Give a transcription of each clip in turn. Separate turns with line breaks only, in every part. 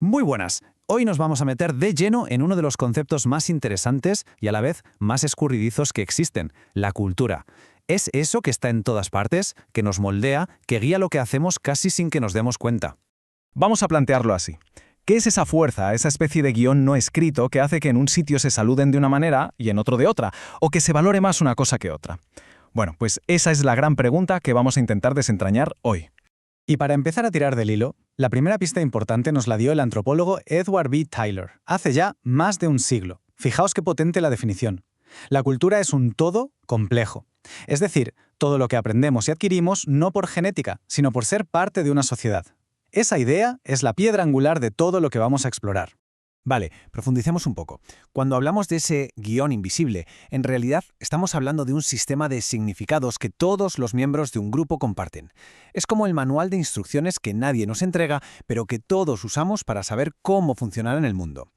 Muy buenas. Hoy nos vamos a meter de lleno en uno de los conceptos más interesantes y a la vez más escurridizos que existen, la cultura. Es eso que está en todas partes, que nos moldea, que guía lo que hacemos casi sin que nos demos cuenta.
Vamos a plantearlo así. ¿Qué es esa fuerza, esa especie de guión no escrito que hace que en un sitio se saluden de una manera y en otro de otra, o que se valore más una cosa que otra? Bueno, pues esa es la gran pregunta que vamos a intentar desentrañar hoy.
Y para empezar a tirar del hilo, la primera pista importante nos la dio el antropólogo Edward B. Tylor, hace ya más de un siglo. Fijaos qué potente la definición. La cultura es un todo complejo. Es decir, todo lo que aprendemos y adquirimos no por genética, sino por ser parte de una sociedad. Esa idea es la piedra angular de todo lo que vamos a explorar.
Vale, profundicemos un poco. Cuando hablamos de ese guión invisible, en realidad estamos hablando de un sistema de significados que todos los miembros de un grupo comparten. Es como el manual de instrucciones que nadie nos entrega, pero que todos usamos para saber cómo funcionar en el mundo.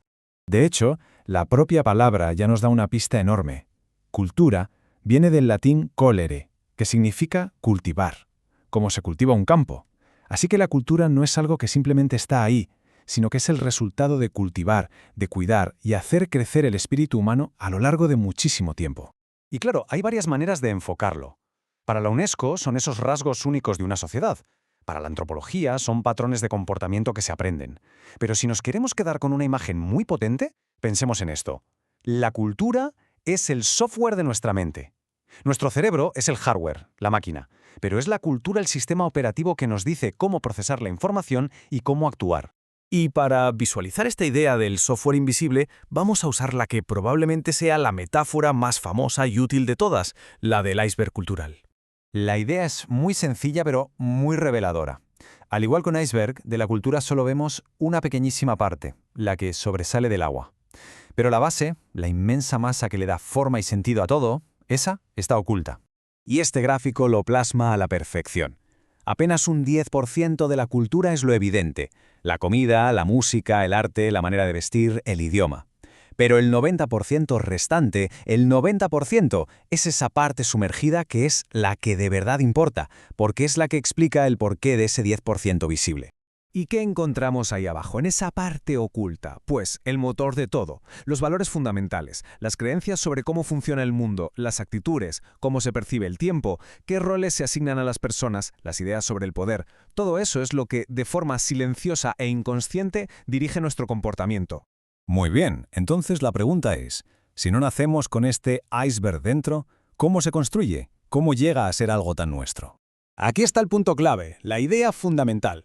De hecho, la propia palabra ya nos da una pista enorme. Cultura viene del latín colere, que significa cultivar, como se cultiva un campo. Así que la cultura no es algo que simplemente está ahí, sino que es el resultado de cultivar, de cuidar y hacer crecer el espíritu humano a lo largo de muchísimo tiempo.
Y claro, hay varias maneras de enfocarlo. Para la UNESCO son esos rasgos únicos de una sociedad. Para la antropología son patrones de comportamiento que se aprenden. Pero si nos queremos quedar con una imagen muy potente, pensemos en esto. La cultura es el software de nuestra mente. Nuestro cerebro es el hardware, la máquina, pero es la cultura el sistema operativo que nos dice cómo procesar la información y cómo actuar.
Y para visualizar esta idea del software invisible, vamos a usar la que probablemente sea la metáfora más famosa y útil de todas, la del iceberg cultural.
La idea es muy sencilla pero muy reveladora. Al igual que un iceberg, de la cultura solo vemos una pequeñísima parte, la que sobresale del agua. Pero la base, la inmensa masa que le da forma y sentido a todo, esa está oculta. Y este gráfico lo plasma a la perfección. Apenas un 10% de la cultura es lo evidente: la comida, la música, el arte, la manera de vestir, el idioma. Pero el 90% restante, el 90%, es esa parte sumergida que es la que de verdad importa, porque es la que explica el porqué de ese 10% visible.
¿Y qué encontramos ahí abajo, en esa parte oculta? Pues el motor de todo, los valores fundamentales, las creencias sobre cómo funciona el mundo, las actitudes, cómo se percibe el tiempo, qué roles se asignan a las personas, las ideas sobre el poder. Todo eso es lo que, de forma silenciosa e inconsciente, dirige nuestro comportamiento.
Muy bien, entonces la pregunta es, si no nacemos con este iceberg dentro, ¿cómo se construye? ¿Cómo llega a ser algo tan nuestro?
Aquí está el punto clave, la idea fundamental.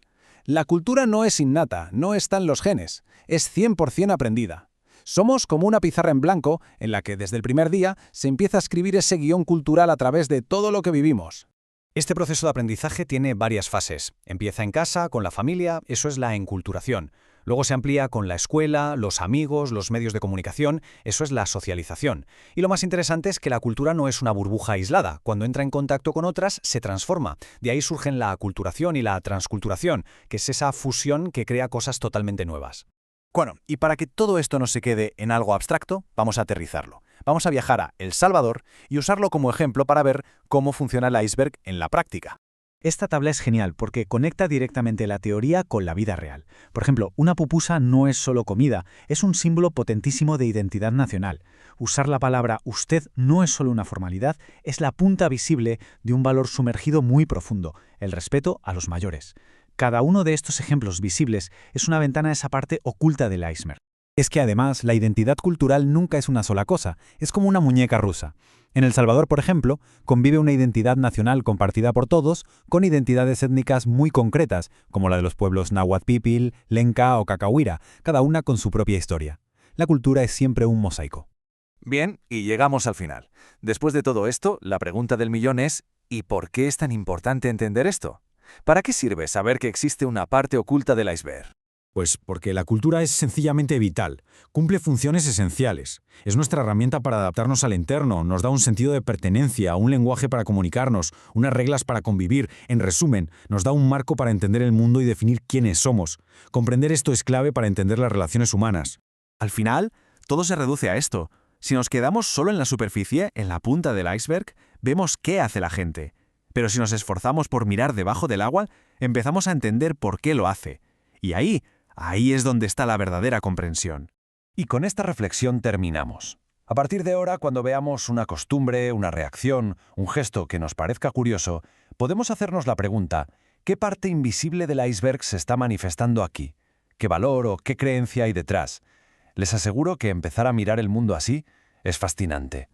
La cultura no es innata, no está en los genes, es 100% aprendida. Somos como una pizarra en blanco en la que desde el primer día se empieza a escribir ese guión cultural a través de todo lo que vivimos. Este proceso de aprendizaje tiene varias fases. Empieza en casa, con la familia, eso es la enculturación. Luego se amplía con la escuela, los amigos, los medios de comunicación, eso es la socialización. Y lo más interesante es que la cultura no es una burbuja aislada. Cuando entra en contacto con otras, se transforma. De ahí surgen la aculturación y la transculturación, que es esa fusión que crea cosas totalmente nuevas. Bueno, y para que todo esto no se quede en algo abstracto, vamos a aterrizarlo. Vamos a viajar a El Salvador y usarlo como ejemplo para ver cómo funciona el iceberg en la práctica. Esta tabla es genial porque conecta directamente la teoría con la vida real. Por ejemplo, una pupusa no es solo comida, es un símbolo potentísimo de identidad nacional. Usar la palabra usted no es solo una formalidad, es la punta visible de un valor sumergido muy profundo, el respeto a los mayores. Cada uno de estos ejemplos visibles es una ventana a esa parte oculta del iceberg. Es que además la identidad cultural nunca es una sola cosa, es como una muñeca rusa. En El Salvador, por ejemplo, convive una identidad nacional compartida por todos con identidades étnicas muy concretas, como la de los pueblos náhuatl pipil, lenca o cacahuira, cada una con su propia historia. La cultura es siempre un mosaico.
Bien, y llegamos al final. Después de todo esto, la pregunta del millón es, ¿y por qué es tan importante entender esto? ¿Para qué sirve saber que existe una parte oculta del iceberg?
Pues porque la cultura es sencillamente vital, cumple funciones esenciales. Es nuestra herramienta para adaptarnos al entorno, nos da un sentido de pertenencia, un lenguaje para comunicarnos, unas reglas para convivir. En resumen, nos da un marco para entender el mundo y definir quiénes somos. Comprender esto es clave para entender las relaciones humanas.
Al final, todo se reduce a esto. Si nos quedamos solo en la superficie, en la punta del iceberg, vemos qué hace la gente. Pero si nos esforzamos por mirar debajo del agua, empezamos a entender por qué lo hace. Y ahí
Ahí es donde está la verdadera comprensión.
Y con esta reflexión terminamos. A partir de ahora, cuando veamos una costumbre, una reacción, un gesto que nos parezca curioso, podemos hacernos la pregunta: ¿qué parte invisible del iceberg se está manifestando aquí? ¿Qué valor o qué creencia hay detrás? Les aseguro que empezar a mirar el mundo así es fascinante.